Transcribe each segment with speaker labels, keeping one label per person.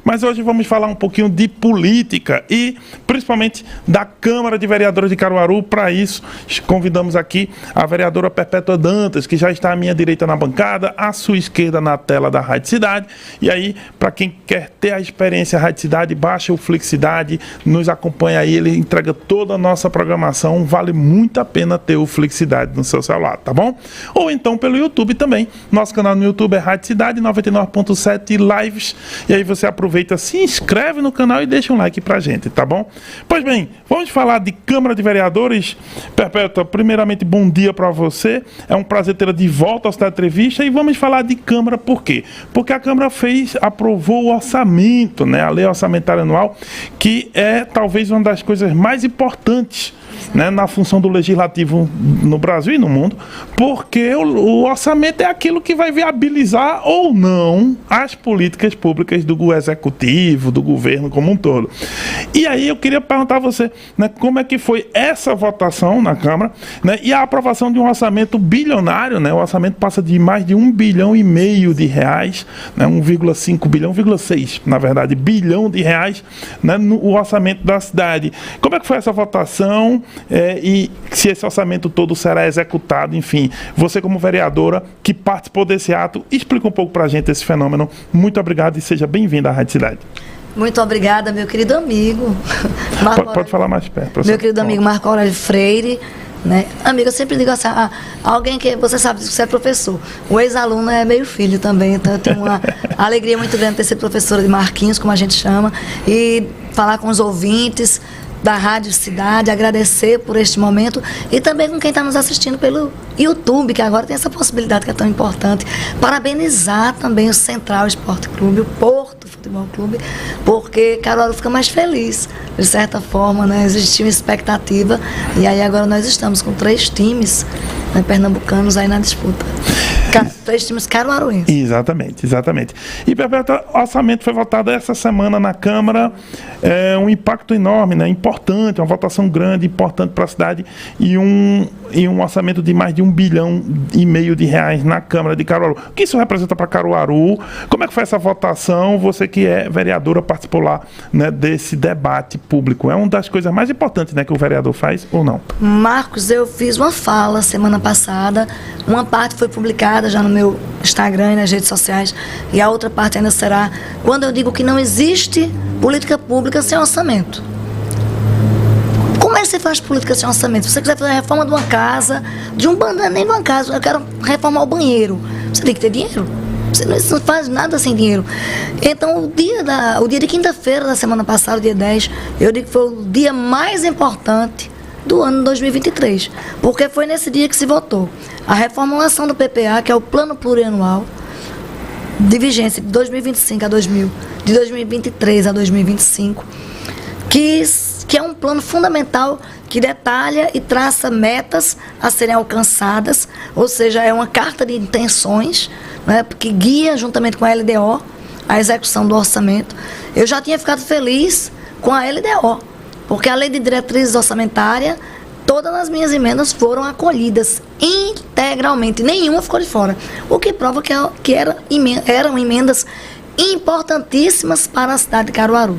Speaker 1: mas hoje vamos falar um pouquinho de política e principalmente da Câmara de Vereadores de Caruaru. Para isso, convidamos aqui a vereadora Perpétua Dantas, que já está à minha direita na bancada, à sua esquerda na tela da Rádio Cidade. E aí, para quem quer ter a experiência Rádio Cidade, baixa o Flixcidade, nos acompanha aí, ele entrega toda a nossa programação, vale muito a pena ter o Flixcidade no seu celular, tá bom? Ou então pelo YouTube também, nosso canal no YouTube é Rádio Cidade 99.7 Lives, e aí você aproveita, se inscreve no canal e deixa um like pra gente, tá bom? Pois bem, vamos falar de Câmara de Vereadores. Perpétua, primeiramente, bom dia para você, é um prazer tê-la de volta ao Cidade Entrevista, e vamos falar de Câmara por quê? Porque a Câmara aprovou o orçamento, né, a lei orçamentária anual, que é talvez uma das coisas mais importantes, né, na função do legislativo no Brasil e no mundo, porque o orçamento é aquilo que vai viabilizar ou não as políticas públicas do executivo, do governo como um todo. E aí eu queria perguntar a você, né, como é que foi essa votação na Câmara, né, e a aprovação de um orçamento bilionário, né, o orçamento passa de mais de R$1,5 bilhão de reais, né, 1,5 bilhão, 1,6 na verdade, bilhão de reais, né, no orçamento da cidade. Como é que foi essa votação? E se esse orçamento todo será executado, enfim, você como vereadora que participou desse ato, explica um pouco para a gente esse fenômeno. Muito obrigado e seja bem-vinda à Rádio Cidade.
Speaker 2: Muito obrigada, meu querido amigo.
Speaker 1: Pode falar mais perto, professor.
Speaker 2: Meu querido amigo Marco Aurélio Freire, né? Amigo, eu sempre digo assim, alguém que você sabe que você é professor, o ex-aluno é meio filho também, então eu tenho uma alegria muito grande ter sido professora de Marquinhos, como a gente chama, e falar com os ouvintes da Rádio Cidade, agradecer por este momento e também com quem está nos assistindo pelo YouTube, que agora tem essa possibilidade que é tão importante. Parabenizar também o Central Esporte Clube, o Porto Futebol Clube, porque Caruaru fica mais feliz, de certa forma, né? Existia uma expectativa e aí agora nós estamos com 3 times, né, pernambucanos aí na disputa. 3 times caruaruenses.
Speaker 1: Exatamente. E, Perpétua, o orçamento foi votado essa semana na Câmara, um impacto enorme, né? Importante, uma votação grande, importante para a cidade, e um orçamento de mais de R$1,5 bilhão de reais na Câmara de Caruaru. O que isso representa para Caruaru? Como é que foi essa votação? Você que é vereadora participou lá, né, desse debate público. É uma das coisas mais importantes, né, que o vereador faz ou não?
Speaker 2: Marcos, eu fiz uma fala semana passada, uma parte foi publicada já no meu Instagram e nas redes sociais, e a outra parte ainda será quando eu digo que não existe política pública sem orçamento. Como é que você faz política sem orçamento? Se você quiser fazer a reforma de uma casa, nem de uma casa, eu quero reformar o banheiro, você tem que ter dinheiro. Você não faz nada sem dinheiro. Então, o dia de quinta-feira da semana passada, o dia 10, eu digo que foi o dia mais importante do ano 2023, porque foi nesse dia que se votou a reformulação do PPA, que é o Plano Plurianual de vigência de 2025 a 2023 a 2025, que é um plano fundamental que detalha e traça metas a serem alcançadas, ou seja, é uma carta de intenções, né, que guia, juntamente com a LDO, a execução do orçamento. Eu já tinha ficado feliz com a LDO, porque a Lei de Diretrizes Orçamentárias, todas as minhas emendas foram acolhidas integralmente, nenhuma ficou de fora, o que prova que eram emendas importantíssimas para a cidade de Caruaru.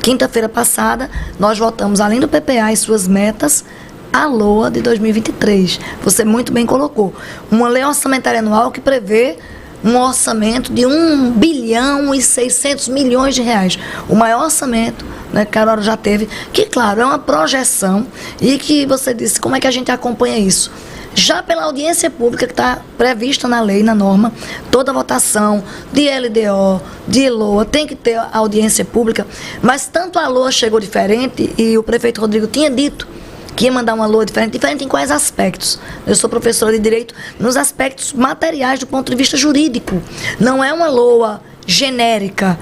Speaker 2: Quinta-feira passada, nós votamos, além do PPA e suas metas, a LOA de 2023. Você muito bem colocou. Uma lei orçamentária anual que prevê um orçamento de R$1,6 bilhão de reais. O maior orçamento, né, que Caruaru já teve, que, claro, é uma projeção e que você disse, como é que a gente acompanha isso? Já pela audiência pública que está prevista na lei, na norma, toda votação de LDO, de LOA, tem que ter audiência pública, mas tanto a LOA chegou diferente e o prefeito Rodrigo tinha dito que ia mandar uma LOA diferente em quais aspectos? Eu sou professora de Direito nos aspectos materiais do ponto de vista jurídico. Não é uma LOA genérica,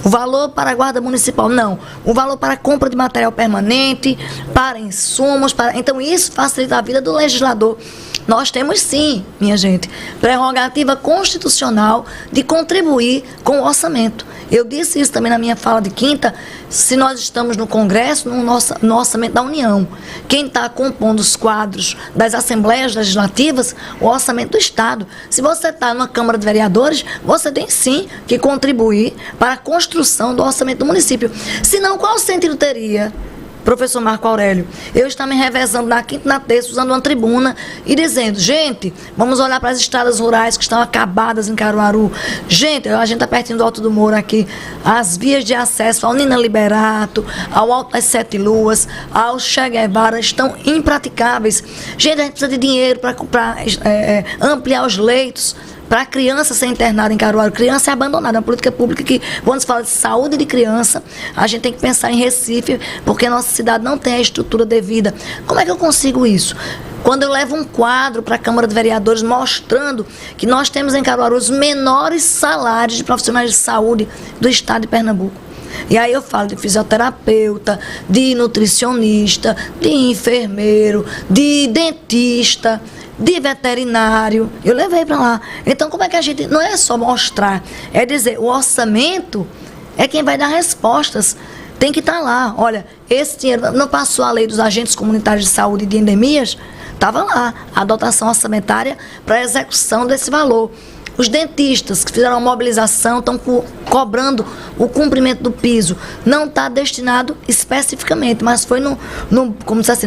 Speaker 2: o valor para a guarda municipal, não. O valor para a compra de material permanente, para insumos, então isso facilita a vida do legislador. Nós temos sim, minha gente, prerrogativa constitucional de contribuir com o orçamento. Eu disse isso também na minha fala de quinta, se nós estamos no Congresso, no orçamento da União. Quem está compondo os quadros das Assembleias Legislativas, o orçamento do Estado. Se você está numa Câmara de Vereadores, você tem sim que contribuir para a construção do orçamento do município. Senão, qual sentido teria, professor Marco Aurélio, eu estar me revezando na quinta e na terça, usando uma tribuna e dizendo, gente, vamos olhar para as estradas rurais que estão acabadas em Caruaru. Gente, a gente está pertinho do Alto do Moura aqui, as vias de acesso ao Nina Liberato, ao Alto das Sete Luas, ao Che Guevara, estão impraticáveis. Gente, a gente precisa de dinheiro para ampliar os leitos, para a criança ser internada em Caruaru. Criança é abandonada, é uma política pública que, quando se fala de saúde de criança, a gente tem que pensar em Recife, porque a nossa cidade não tem a estrutura devida. Como é que eu consigo isso? Quando eu levo um quadro para a Câmara de Vereadores mostrando que nós temos em Caruaru os menores salários de profissionais de saúde do estado de Pernambuco. E aí eu falo de fisioterapeuta, de nutricionista, de enfermeiro, de dentista, de veterinário, eu levei para lá. Então, como é que a gente, não é só mostrar, é dizer, o orçamento é quem vai dar respostas, tem que estar lá. Olha, esse dinheiro não passou a lei dos agentes comunitários de saúde e de endemias, estava lá, a dotação orçamentária para a execução desse valor. Os dentistas que fizeram a mobilização estão cobrando o cumprimento do piso, não está destinado especificamente, mas foi como se assim,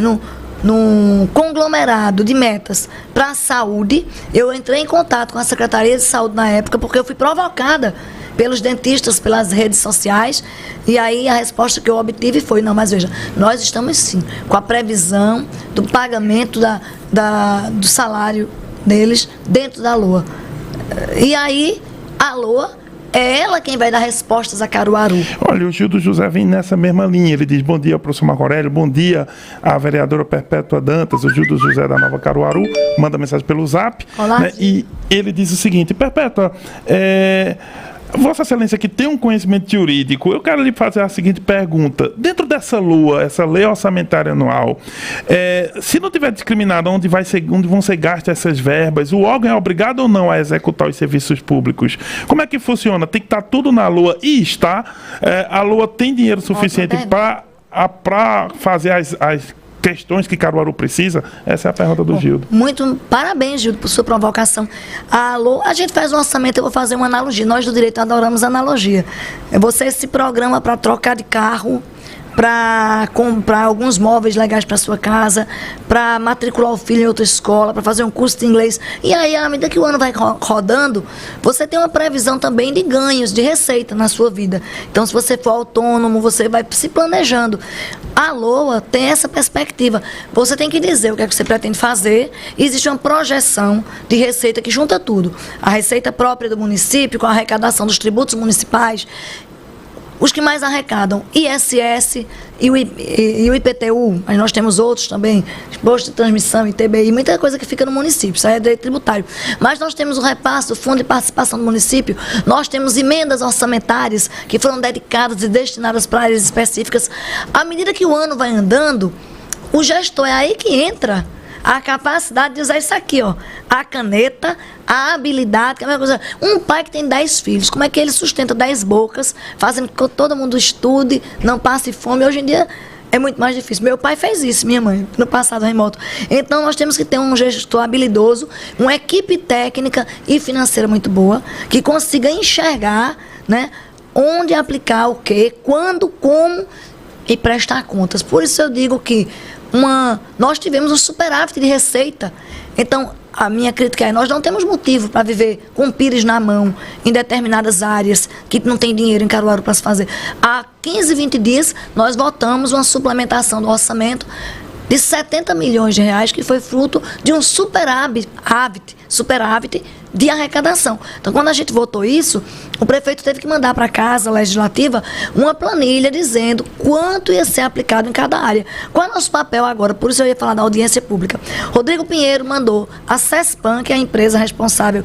Speaker 2: num conglomerado de metas para a saúde. Eu entrei em contato com a Secretaria de Saúde na época, porque eu fui provocada pelos dentistas, pelas redes sociais, e aí a resposta que eu obtive foi, não, mas veja, nós estamos sim com a previsão do pagamento do salário deles dentro da LOA. E aí, a LOA é ela quem vai dar respostas a Caruaru.
Speaker 1: Olha, o Gildo José vem nessa mesma linha. Ele diz, bom dia, professor Marco Aurélio, bom dia à vereadora Perpétua Dantas, o Gildo José da Nova Caruaru, manda mensagem pelo Zap.
Speaker 2: Olá,
Speaker 1: né? E ele diz o seguinte, Perpétua, Vossa Excelência que tem um conhecimento jurídico, eu quero lhe fazer a seguinte pergunta. Dentro dessa LOA, essa Lei Orçamentária Anual, se não tiver discriminado onde vão ser gastas essas verbas, o órgão é obrigado ou não a executar os serviços públicos? Como é que funciona? Tem que estar tudo na LOA e está. A LOA tem dinheiro suficiente para fazer as questões que Caruaru precisa? Essa é a pergunta do Gildo.
Speaker 2: Muito parabéns, Gildo, por sua provocação. A gente faz um orçamento, eu vou fazer uma analogia. Nós do direito adoramos analogia. Você se programa para trocar de carro, para comprar alguns móveis legais para sua casa, para matricular o filho em outra escola, para fazer um curso de inglês. E aí, à medida que o ano vai rodando, você tem uma previsão também de ganhos, de receita na sua vida. Então, se você for autônomo, você vai se planejando. A LOA tem essa perspectiva. Você tem que dizer o que é que você pretende fazer. Existe uma projeção de receita que junta tudo. A receita própria do município, com a arrecadação dos tributos municipais, os que mais arrecadam, ISS e o IPTU, mas nós temos outros também, imposto de transmissão, ITBI, muita coisa que fica no município, isso aí é direito tributário. Mas nós temos o repasse do Fundo de Participação do município, nós temos emendas orçamentárias que foram dedicadas e destinadas para áreas específicas. À medida que o ano vai andando, o gestor é aí que entra a capacidade de usar isso aqui, ó, a caneta, a habilidade, que é a mesma coisa. Um pai que tem 10 filhos, como é que ele sustenta 10 bocas, fazendo com que todo mundo estude, não passe fome? Hoje em dia é muito mais difícil. Meu pai fez isso, minha mãe, no passado remoto. Então nós temos que ter um gestor habilidoso, uma equipe técnica e financeira muito boa, que consiga enxergar, né, onde aplicar o quê, quando, como e prestar contas. Por isso eu digo que nós tivemos um superávit de receita. Então, a minha crítica é, nós não temos motivo para viver com pires na mão em determinadas áreas que não tem dinheiro em Caruaru para se fazer. Há 15, 20 dias, nós votamos uma suplementação do orçamento de 70 milhões de reais, que foi fruto de um superávit de arrecadação. Então, quando a gente votou isso, o prefeito teve que mandar para a Casa Legislativa uma planilha dizendo quanto ia ser aplicado em cada área. Qual é o nosso papel agora? Por isso eu ia falar da audiência pública. Rodrigo Pinheiro mandou a CESPAM, que é a empresa responsável,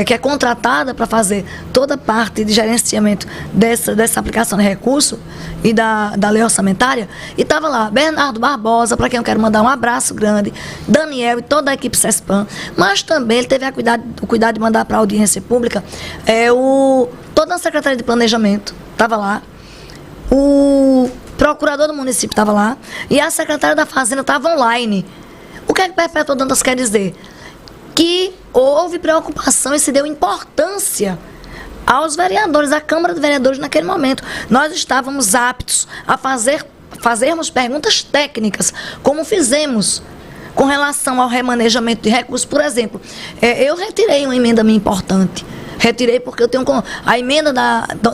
Speaker 2: que é contratada para fazer toda a parte de gerenciamento dessa aplicação de recurso e da lei orçamentária, e estava lá Bernardo Barbosa, para quem eu quero mandar um abraço grande, Daniel e toda a equipe CESPAM, mas também ele teve o cuidado de mandar para a audiência pública toda a Secretaria de Planejamento estava lá, o procurador do município estava lá e a secretária da Fazenda estava online. O que é que Perpétua Dantas quer dizer? Que houve preocupação e se deu importância aos vereadores, à Câmara de Vereadores naquele momento. Nós estávamos aptos a fazermos perguntas técnicas, como fizemos com relação ao remanejamento de recursos. Por exemplo, eu retirei uma emenda minha importante. Retirei porque eu tenho a emenda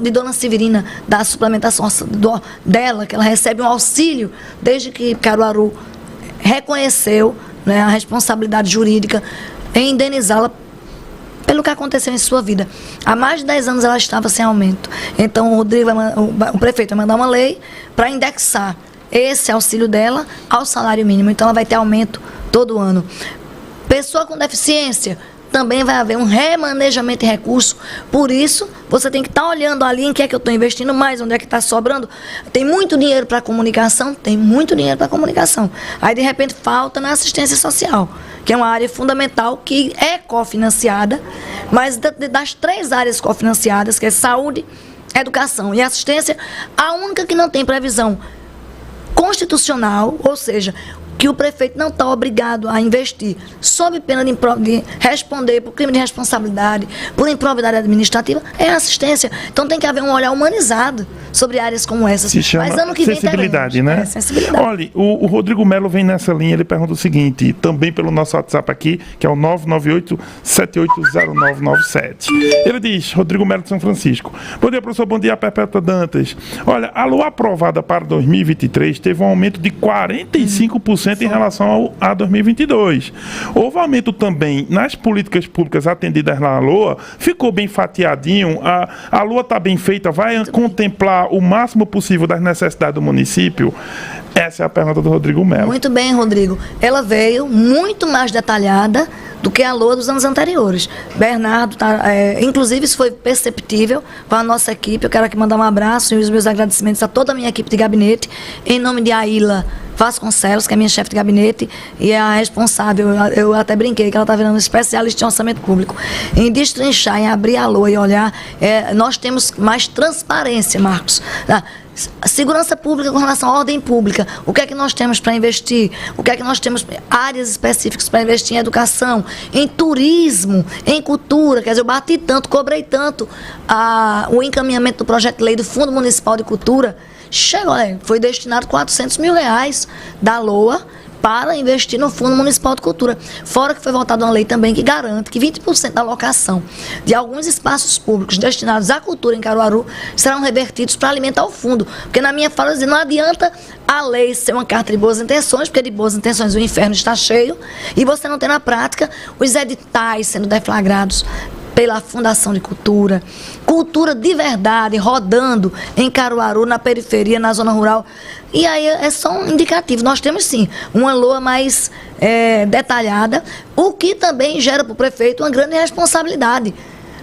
Speaker 2: de Dona Severina, da suplementação dela, que ela recebe um auxílio desde que Caruaru reconheceu, né, a responsabilidade jurídica em indenizá-la pelo que aconteceu em sua vida. Há mais de 10 anos ela estava sem aumento. Então o prefeito vai mandar uma lei para indexar esse auxílio dela ao salário mínimo. Então ela vai ter aumento todo ano. Pessoa com deficiência, também vai haver um remanejamento de recurso. Por isso, você tem que estar olhando ali em que é que eu estou investindo mais, onde é que está sobrando. Tem muito dinheiro para comunicação? Tem muito dinheiro para comunicação. Aí, de repente, falta na assistência social, que é uma área fundamental que é cofinanciada, mas das 3 áreas cofinanciadas, que é saúde, educação e assistência, a única que não tem previsão constitucional, ou seja, que o prefeito não está obrigado a investir sob pena de responder por crime de responsabilidade, por improvidade administrativa, é a assistência. Então tem que haver um olhar humanizado sobre áreas como essas.
Speaker 1: Se chama sensibilidade, né?
Speaker 2: Sensibilidade.
Speaker 1: Olha, o Rodrigo Melo vem nessa linha, ele pergunta o seguinte, também pelo nosso WhatsApp aqui, que é o 998-780997. Ele diz, Rodrigo Melo de São Francisco: bom dia, professor, bom dia, Perpétua Dantas. Olha, a LOA aprovada para 2023 teve um aumento de 45% em relação a 2022. Houve aumento também nas políticas públicas atendidas na LOA, ficou bem fatiadinho, a LOA está bem feita, vai contemplar o máximo possível das necessidades do município? Essa é a pergunta do Rodrigo Melo.
Speaker 2: Muito bem, Rodrigo. Ela veio muito mais detalhada do que a LOA dos anos anteriores. Bernardo, inclusive isso foi perceptível com a nossa equipe. Eu quero aqui mandar um abraço e os meus agradecimentos a toda a minha equipe de gabinete, em nome de Aila Vasconcelos, que é minha chefe de gabinete e é a responsável, eu até brinquei que ela está virando especialista em orçamento público, em destrinchar, em abrir a LOA e olhar. Nós temos mais transparência, Marcos. Segurança pública com relação à ordem pública. O que é que nós temos para investir? O que é que nós temos? Áreas específicas para investir em educação, em turismo, em cultura. Quer dizer, eu bati tanto, cobrei tanto o encaminhamento do projeto de lei do Fundo Municipal de Cultura. Chegou, foi destinado R$400 mil da LOA para investir no Fundo Municipal de Cultura. Fora que foi votada uma lei também que garante que 20% da alocação de alguns espaços públicos destinados à cultura em Caruaru serão revertidos para alimentar o fundo. Porque na minha fala eu dizia, não adianta a lei ser uma carta de boas intenções, porque de boas intenções o inferno está cheio, e você não tem na prática os editais sendo deflagrados pela Fundação de Cultura, cultura de verdade, rodando em Caruaru, na periferia, na zona rural. E aí é só um indicativo. Nós temos sim uma LOA mais detalhada, o que também gera para o prefeito uma grande responsabilidade.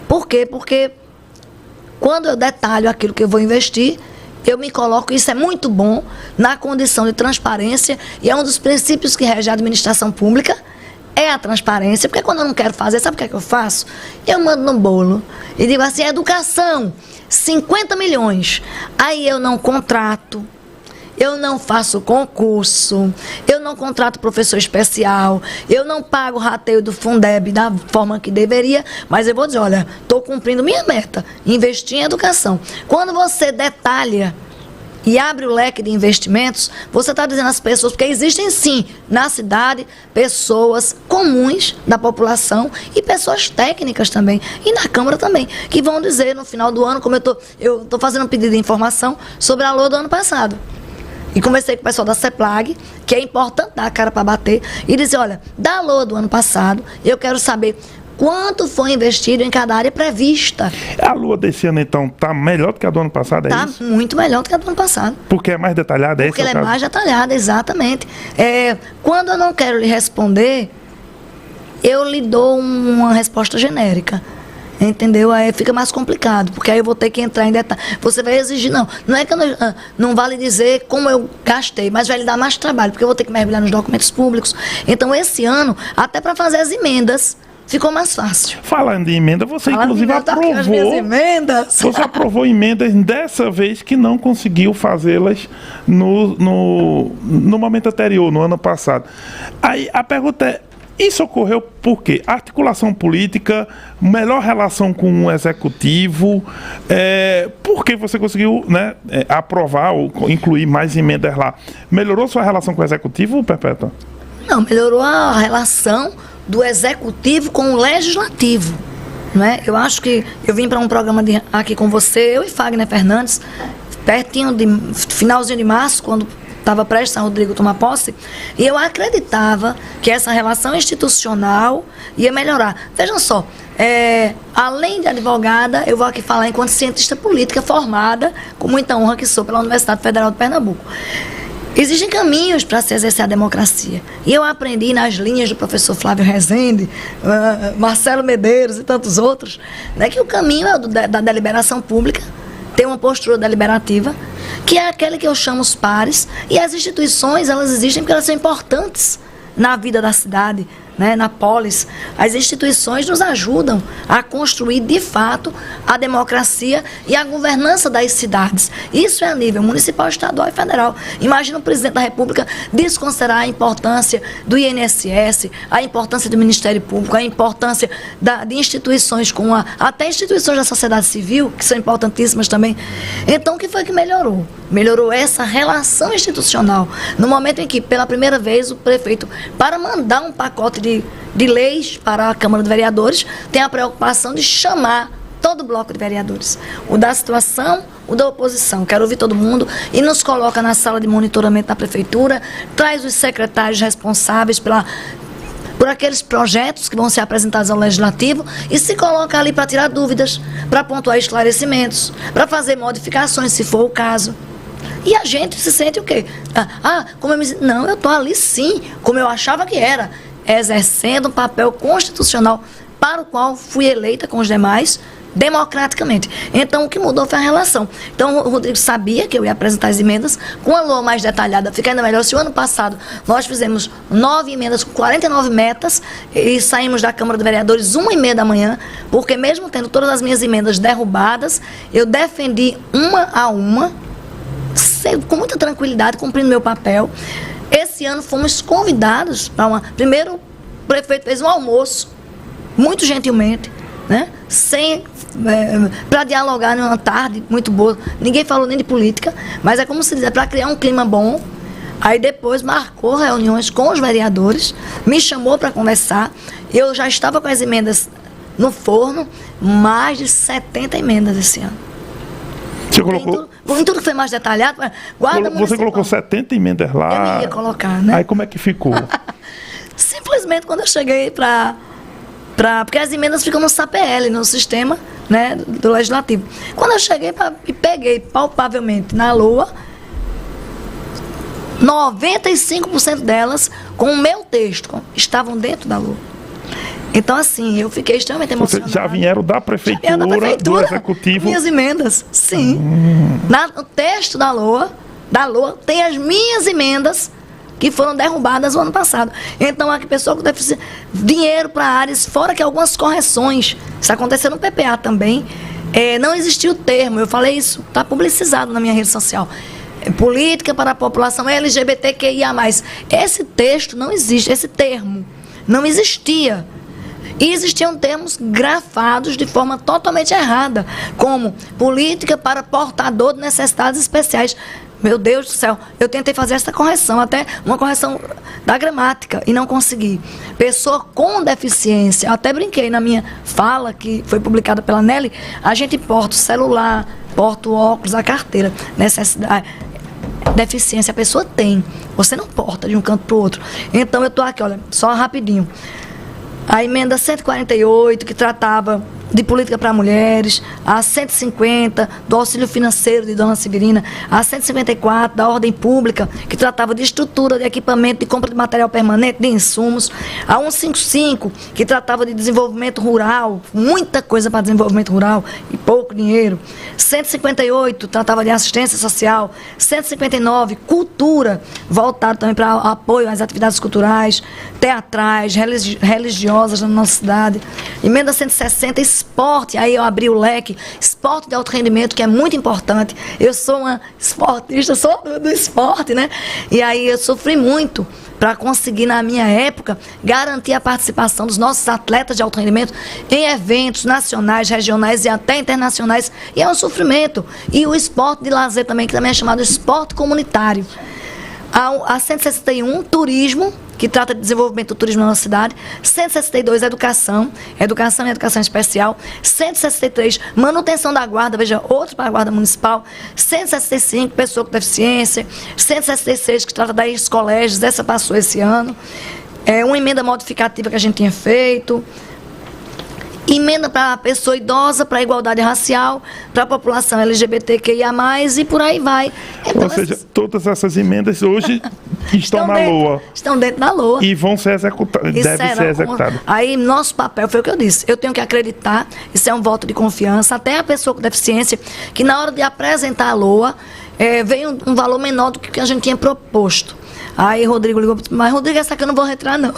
Speaker 2: Por quê? Porque quando eu detalho aquilo que eu vou investir, eu me coloco, isso é muito bom, na condição de transparência, e é um dos princípios que rege a administração pública, é a transparência, porque quando eu não quero fazer, sabe o que é que eu faço? Eu mando no bolo e digo assim, educação, 50 milhões. Aí eu não contrato, eu não faço concurso, eu não contrato professor especial, eu não pago o rateio do Fundeb da forma que deveria, mas eu vou dizer, olha, estou cumprindo minha meta, investir em educação. Quando você detalha e abre o leque de investimentos, você está dizendo às pessoas, porque existem sim, na cidade, pessoas comuns da população e pessoas técnicas também, e na Câmara também, que vão dizer no final do ano, como eu estou fazendo um pedido de informação sobre a LOA do ano passado. E conversei com o pessoal da CEPLAG, que é importante dar a cara para bater, e dizer, olha, da LOA do ano passado, eu quero saber quanto foi investido em cada área prevista.
Speaker 1: A LOA desse ano, então, está melhor do que a do ano passado, é isso?
Speaker 2: Está muito melhor do que a do ano passado.
Speaker 1: Porque é mais detalhada, é isso?
Speaker 2: Porque ela é mais detalhada, exatamente. Quando eu não quero lhe responder, eu lhe dou uma resposta genérica. Entendeu? Aí fica mais complicado, porque aí eu vou ter que entrar em detalhe. Você vai exigir, não é que eu não vale dizer como eu gastei, mas vai lhe dar mais trabalho, porque eu vou ter que mergulhar nos documentos públicos. Então, esse ano, até para fazer as emendas ficou mais fácil.
Speaker 1: Falando de emenda, você inclusive aprovou.
Speaker 2: As minhas emendas.
Speaker 1: Você aprovou emendas dessa vez que não conseguiu fazê-las no momento anterior, no ano passado. Aí a pergunta é: isso ocorreu por quê? Articulação política, melhor relação com o executivo, por que você conseguiu, né, aprovar ou incluir mais emendas lá? Melhorou sua relação com o executivo, Perpétua?
Speaker 2: Não, melhorou a relação do executivo com o legislativo. Né? Eu acho que eu vim para um programa aqui com você, eu e Fagner Fernandes, pertinho de finalzinho de março, quando estava prestes a Rodrigo tomar posse, e eu acreditava que essa relação institucional ia melhorar. Vejam só, além de advogada, eu vou aqui falar enquanto cientista política formada, com muita honra que sou, pela Universidade Federal de Pernambuco. Existem caminhos para se exercer a democracia. E eu aprendi nas linhas do professor Flávio Rezende, Marcelo Medeiros e tantos outros, né, que o caminho é o da deliberação pública, ter uma postura deliberativa, que é aquele que eu chamo os pares, e as instituições, elas existem porque elas são importantes na vida da cidade, né, na polis. As instituições nos ajudam a construir, de fato, a democracia e a governança das cidades. Isso é a nível municipal, estadual e federal. Imagina o presidente da República desconsiderar a importância do INSS, a importância do Ministério Público, a importância de instituições até instituições da sociedade civil, que são importantíssimas também. Então, o que foi que melhorou? Melhorou essa relação institucional. No momento em que, pela primeira vez, o prefeito, para mandar um pacote de leis para a Câmara de Vereadores, tem a preocupação de chamar todo o bloco de vereadores. O da situação, o da oposição. Quero ouvir todo mundo e nos coloca na sala de monitoramento da Prefeitura, traz os secretários responsáveis por aqueles projetos que vão ser apresentados ao Legislativo e se coloca ali para tirar dúvidas, para pontuar esclarecimentos, para fazer modificações, se for o caso. E a gente se sente o quê? Não, eu estou ali sim, como eu achava que era, exercendo um papel constitucional para o qual fui eleita com os demais, democraticamente. Então, o que mudou foi a relação. Então, o Rodrigo sabia que eu ia apresentar as emendas com a LOA mais detalhada. Fica ainda melhor se o ano passado nós fizemos 9 emendas com 49 metas e saímos da Câmara de Vereadores 1h30 da manhã, porque mesmo tendo todas as minhas emendas derrubadas, eu defendi uma a uma, com muita tranquilidade, cumprindo meu papel. Esse ano fomos convidados para primeiro, o prefeito fez um almoço, muito gentilmente, né? Para dialogar numa tarde muito boa. Ninguém falou nem de política, mas é como se diz, para criar um clima bom. Aí depois marcou reuniões com os vereadores, me chamou para conversar. Eu já estava com as emendas no forno, mais de 70 emendas esse ano.
Speaker 1: Você colocou...
Speaker 2: Em tudo que foi mais detalhado,
Speaker 1: você colocou 70 emendas lá.
Speaker 2: Eu ia colocar, né?
Speaker 1: Aí como é que ficou?
Speaker 2: Simplesmente quando eu cheguei porque as emendas ficam no SAPL, no sistema, né, do Legislativo. Quando eu cheguei e peguei palpavelmente na LOA, 95% delas, com o meu texto, estavam dentro da LOA. Então, assim, eu fiquei extremamente emocionada.
Speaker 1: Já vieram da prefeitura, do executivo?
Speaker 2: Minhas emendas, sim. No texto da LOA tem as minhas emendas que foram derrubadas no ano passado. Então, a pessoa que deve dinheiro para áreas, fora que algumas correções, isso aconteceu no PPA também, não existiu o termo, eu falei isso, está publicizado na minha rede social. Política para a população LGBTQIA+. Esse texto não existe, esse termo não existia. E existiam termos grafados de forma totalmente errada, como política para portador de necessidades especiais. Meu Deus do céu, eu tentei fazer essa correção, até uma correção da gramática, e não consegui. Pessoa com deficiência, até brinquei na minha fala, que foi publicada pela Nelly, a gente porta o celular, porta o óculos, a carteira. Necessidade, deficiência a pessoa tem, você não porta de um canto para o outro. Então eu estou aqui, olha, só rapidinho. A emenda 148, que tratava de política para mulheres, a 150 do auxílio financeiro de Dona Severina, a 154 da ordem pública, que tratava de estrutura, de equipamento, de compra de material permanente, de insumos, a 155, que tratava de desenvolvimento rural, muita coisa para desenvolvimento rural e pouco dinheiro, 158 tratava de assistência social, 159 cultura, voltado também para apoio às atividades culturais, teatrais, religiosas na nossa cidade, emenda 160, esporte, aí eu abri o leque, esporte de alto rendimento, que é muito importante. Eu sou uma esportista, sou do esporte, né? E aí eu sofri muito para conseguir, na minha época, garantir a participação dos nossos atletas de alto rendimento em eventos nacionais, regionais e até internacionais. E é um sofrimento. E o esporte de lazer também, que também é chamado esporte comunitário. A 161, turismo, que trata de desenvolvimento do turismo na nossa cidade. 162, educação e educação especial. 163, manutenção da guarda, veja, outro para a guarda municipal. 165, pessoa com deficiência. 166, que trata das colégios, essa passou esse ano. Uma emenda modificativa que a gente tinha feito. Emenda para a pessoa idosa, para a igualdade racial, para a população LGBTQIA+, e por aí vai. Então,
Speaker 1: ou seja, todas essas emendas hoje estão na LOA.
Speaker 2: Estão dentro da LOA.
Speaker 1: E vão ser executadas, devem ser executadas.
Speaker 2: Aí, nosso papel, foi o que eu disse, eu tenho que acreditar, isso é um voto de confiança, até a pessoa com deficiência, que na hora de apresentar a LOA, veio um valor menor do que a gente tinha proposto. Aí Rodrigo ligou, mas Rodrigo, essa aqui eu não vou retirar, não.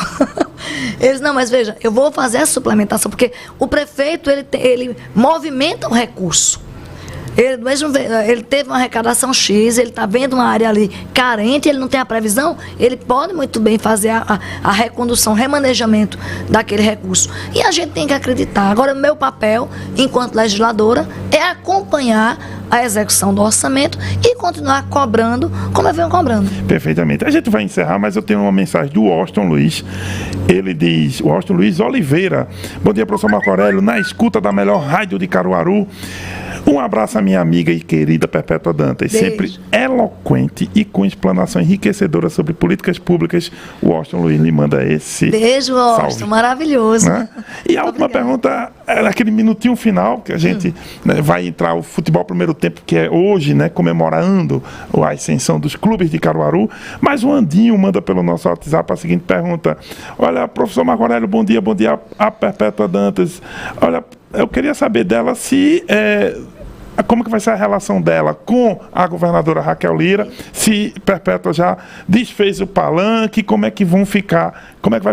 Speaker 2: Eles, não, mas veja, eu vou fazer a suplementação, porque o prefeito, ele movimenta o recurso. Ele teve uma arrecadação X, ele está vendo uma área ali carente, ele não tem a previsão, ele pode muito bem fazer a recondução, remanejamento daquele recurso. E a gente tem que acreditar. Agora, o meu papel, enquanto legisladora, é acompanhar a execução do orçamento e continuar cobrando como eu venho cobrando.
Speaker 1: Perfeitamente. A gente vai encerrar, mas eu tenho uma mensagem do Washington Luiz. Ele diz, Washington Luiz Oliveira: bom dia, professor Marco Aurélio, na escuta da melhor rádio de Caruaru. Um abraço à minha amiga e querida Perpétua Dantas,
Speaker 2: Beijo.
Speaker 1: sempre eloquente e com explanação enriquecedora sobre políticas públicas. O Washington Luiz lhe manda esse
Speaker 2: beijo, Washington, maravilhoso.
Speaker 1: Né? E a última pergunta é naquele minutinho final, que a gente vai entrar o futebol primeiro tempo, que é hoje, né, comemorando a ascensão dos clubes de Caruaru, mas o Andinho manda pelo nosso WhatsApp a seguinte pergunta: olha, professor Marco Aurélio, bom dia a Perpétua Dantas. Olha, eu queria saber dela se como que vai ser a relação dela com a governadora Raquel Lira, se Perpétua já desfez o palanque, como é que vai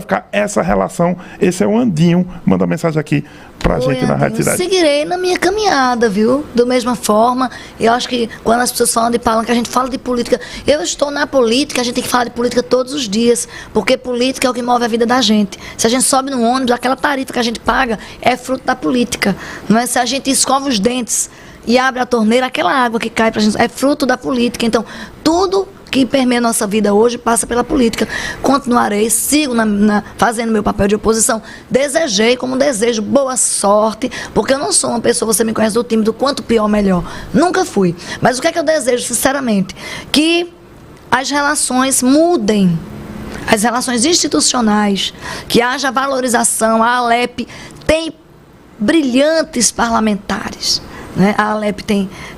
Speaker 1: ficar essa relação. Esse é o Andinho, manda mensagem aqui pra gente na Rádio Cidade.
Speaker 2: Seguirei na minha caminhada, viu? Da mesma forma, eu acho que quando as pessoas falam de palanque, a gente fala de política. Eu estou na política, a gente tem que falar de política todos os dias, porque política é o que move a vida da gente. Se a gente sobe no ônibus, aquela tarifa que a gente paga é fruto da política. Não é? Se a gente escova os dentes e abre a torneira, aquela água que cai pra gente é fruto da política. Então, tudo que permeia a nossa vida hoje passa pela política. Continuarei, sigo fazendo meu papel de oposição. Desejei, como desejo, boa sorte, porque eu não sou uma pessoa, você me conhece, do time do quanto pior, melhor. Nunca fui. Mas o que é que eu desejo, sinceramente? Que as relações mudem. As relações institucionais, que haja valorização. A Alep tem brilhantes parlamentares. Né? A Alep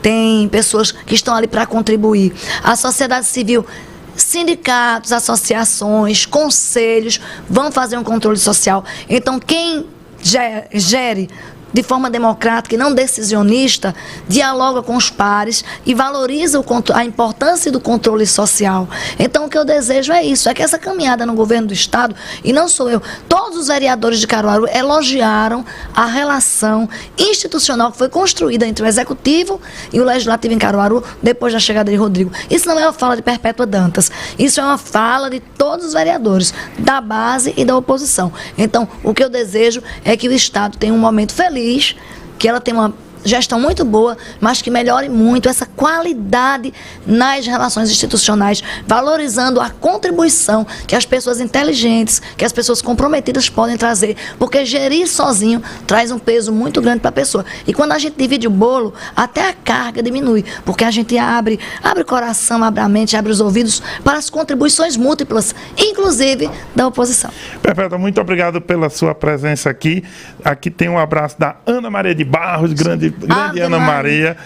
Speaker 2: tem pessoas que estão ali para contribuir. A sociedade civil, sindicatos, associações, conselhos vão fazer um controle social. Então, quem gere de forma democrática e não decisionista, dialoga com os pares e valoriza a importância do controle social. Então, o que eu desejo é isso, é que essa caminhada no governo do Estado, e não sou eu, todos os vereadores de Caruaru elogiaram a relação institucional que foi construída entre o Executivo e o Legislativo em Caruaru depois da chegada de Rodrigo. Isso não é uma fala de Perpétua Dantas, isso é uma fala de todos os vereadores, da base e da oposição. Então, o que eu desejo é que o Estado tenha um momento feliz, que ela tenha gestão muito boa, mas que melhore muito essa qualidade nas relações institucionais, valorizando a contribuição que as pessoas inteligentes, que as pessoas comprometidas podem trazer, porque gerir sozinho traz um peso muito grande para a pessoa. E quando a gente divide o bolo, até a carga diminui, porque a gente abre o coração, abre a mente, abre os ouvidos para as contribuições múltiplas, inclusive da oposição.
Speaker 1: Perpétua, muito obrigado pela sua presença aqui. Aqui tem um abraço da Ana Maria de Barros, grande Ana Maria,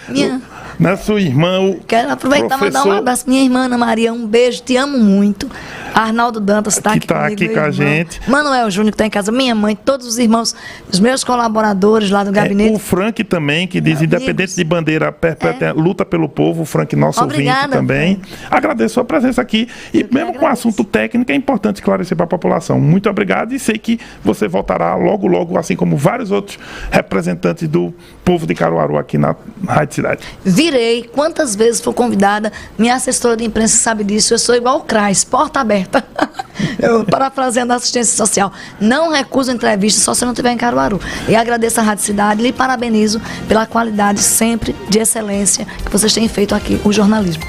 Speaker 1: sua irmã.
Speaker 2: Quero aproveitar e mandar um abraço. Minha irmã Ana Maria, um beijo, te amo muito. Arnaldo Dantas está aqui comigo,
Speaker 1: aqui com a gente.
Speaker 2: Manuel Júnior, que está em casa, minha mãe, todos os irmãos, os meus colaboradores lá do gabinete.
Speaker 1: O Frank também, que diz, independente de bandeira, Perpétua luta pelo povo. O Frank, nosso ouvinte também. Agradeço a presença aqui. E mesmo com o assunto técnico, é importante esclarecer para a população. Muito obrigado e sei que você voltará logo, logo, assim como vários outros representantes do povo de Caruaru aqui na Rádio Cidade.
Speaker 2: Virei, quantas vezes for convidada, minha assessora de imprensa sabe disso, eu sou igual o CRAS, porta aberta. Eu, parafraseando a assistência social, não recuso entrevista só se não estiver em Caruaru. E agradeço a Rádio Cidade e lhe parabenizo pela qualidade sempre de excelência que vocês têm feito aqui, o jornalismo.